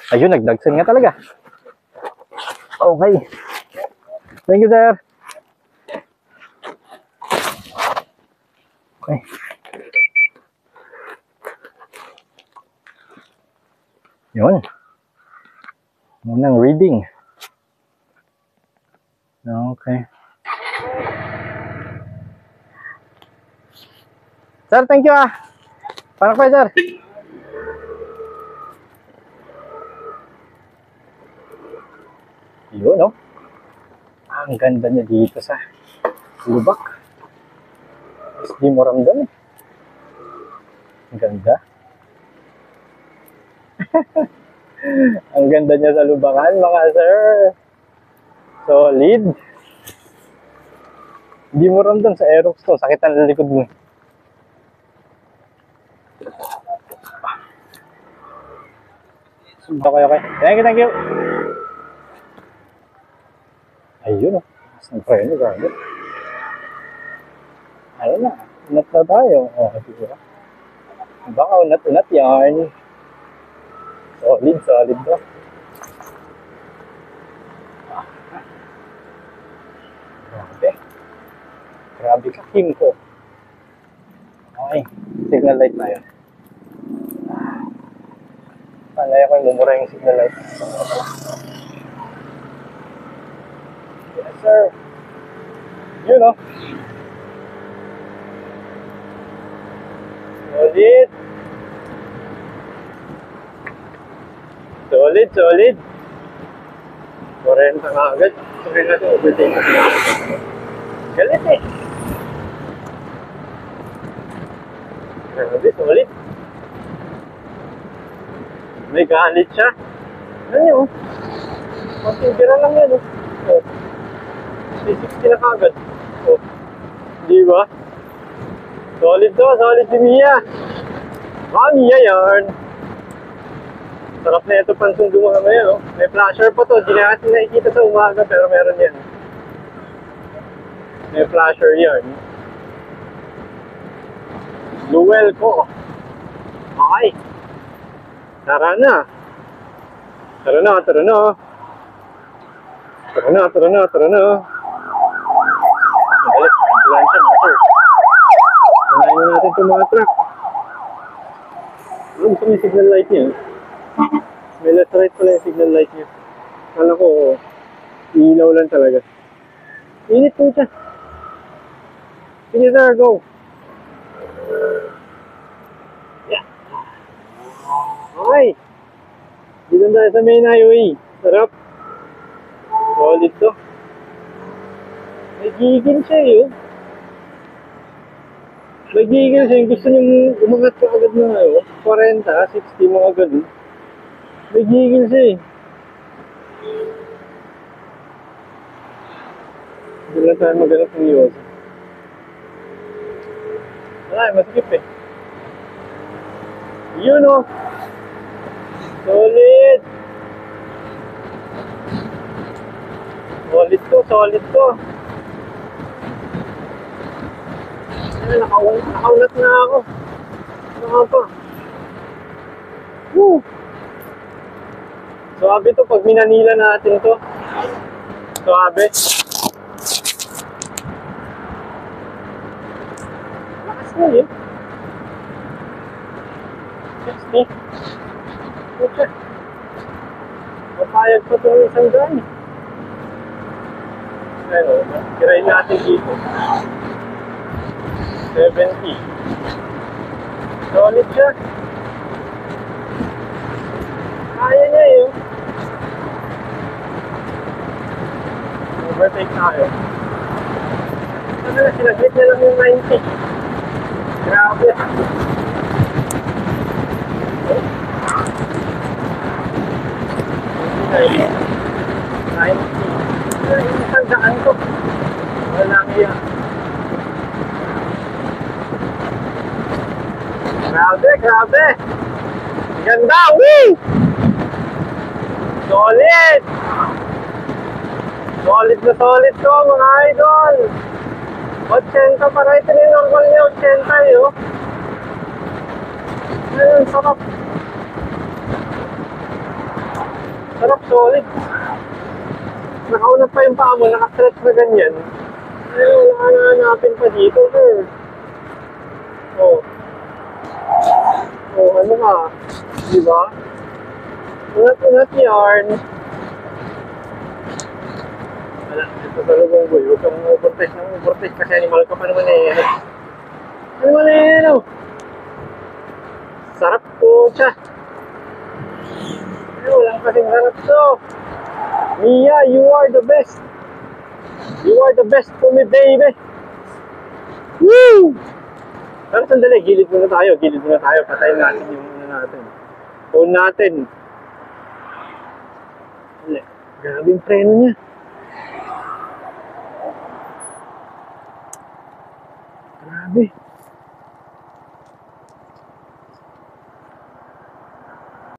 Ayun, nagdagsan nga talaga. Okay. Thank you, sir. Okay. Yun. Unang reading. Okay. Sir, thank you ah. Parang kayo, sir. Yun, no? Ang ganda niya dito sa lubak. Mas di mo ramdam eh. Ang ganda. Ang ganda niya sa lubakan, mga sir. Solid. Hindi mo ramdam sa Aerox to. Sakitan sa likod mo. Okay. Thank you. Ayun o. Ang preno, gano'n. Ayun na. Unat na tayo. O, diba? Baka unat-unat yan. Solid ba? Grabe ka, Kim ko. Okay. Signal light tayo. Panay ako yung mumura yung signal light. Yes, sir. Yun, no? Solid. 40 ka agad. Sabi natin, overtake. Galit eh. Grabe, solid. May galit siya. Ano yun? Matigira lang yan, oh. 360 na kagad. Oh. Di ba? Solid si Mia. Mia yan. Sarap na ito pansundo mga ngayon, oh. May flasher pa to. Di na natin nakikita sa umaga, pero meron yan. May flasher yan. Luwel ko. Okay. Tara na. Balik, ambulansya mga sir. Unahin na natin itong mga truck. Gusto mo yung signal light niya? May left right pala yung signal light niya. Kala ko, ilaw lang talaga. Init po siya. Sige sir, go. Yeah. Okay. Dito tayo sa main highway. Sarap. Solid to. Nagigil siya yun. Nagigil siya yung gusto niyong umangat ka agad na 40, 60 mga agad. Nagigil siya eh. Hindi lang tayo maganap ng iwas. Wala, masikip eh. Yun o. Solid. Solid to. Nakaunat na ako. Naka pa. Woo! Suabe to pag minanila natin to. Suabe. Lakas na yun. 60. Okay. Mapayag pa ito ng isang daan. Pero, tirahin natin dito. 70. Solid siya. Kaya niya yun. Overtake tayo. Sabi na, sinaglit niya lang yung 90. Grabe. Okay. 90. Yung isang daan ko. Wala kaya. Grabe. Ganda, woo! Solid to mga idol. 80 para ito yung normal niya, 80 yun. Ayun, sarap. Sarap, solid. Nakaunat pa yung paa mo, nakastretch na ganyan. Ay, wala ka na hanapin pa dito, sir. Oh. Oh, ano ka? Di ba? Unat-unat yarn. Wala, ito sa lubong boy. Huwag kang overtake ng overtake kasi animal ka pa naman eh. Ano na yan, ano? Sarap po siya. Ay, walang kasing sarap to. Mia, you are the best. You are the best for me, baby. Woo! Pero sandali, gilid muna tayo. Gilid muna tayo. Patayin natin yung ano natin. Phone natin. Wala. Grabe yung preno niya. Grabe.